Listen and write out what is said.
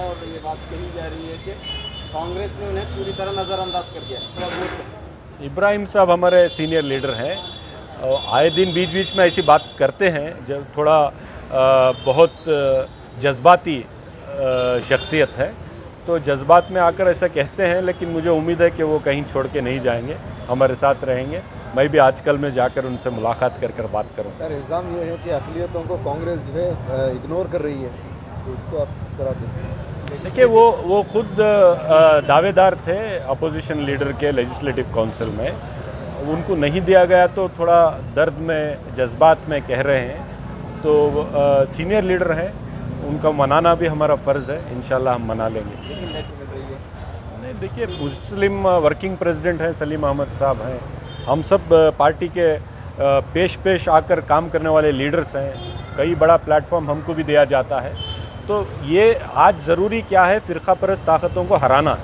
और ये बात कही जा रही है कि कांग्रेस ने उन्हें पूरी तरह नज़रअंदाज कर दिया। थोड़ा जोर से। इब्राहिम साहब हमारे सीनियर लीडर हैं और आए दिन बीच बीच में ऐसी बात करते हैं जब थोड़ा बहुत जज्बाती शख्सियत है, तो जज्बात में आकर ऐसा कहते हैं, लेकिन मुझे उम्मीद है कि वो कहीं छोड़ के नहीं जाएंगे, हमारे साथ रहेंगे। मैं भी आजकल में जाकर उनसे मुलाकात कर बात करूँ। सर, इल्ज़ाम ये है कि असलियतों को कांग्रेस जो है इग्नोर कर रही है, तो इसको आप किस तरह देखते हैं? देखिए, वो खुद दावेदार थे अपोजिशन लीडर के लेजिस्लेटिव काउंसिल में, उनको नहीं दिया गया तो थोड़ा दर्द में जज्बात में कह रहे हैं, तो सीनियर लीडर हैं, उनका मनाना भी हमारा फ़र्ज़ है, इंशाल्लाह हम मना लेंगे। नहीं, देखिए, मुस्लिम वर्किंग प्रेसिडेंट हैं सलीम अहमद साहब हैं, हम सब पार्टी के पेश आकर काम करने वाले लीडर्स हैं, कई बड़ा प्लेटफॉर्म हमको भी दिया जाता है। तो ये आज ज़रूरी क्या है, फ़िरका परस्त ताकतों को हराना।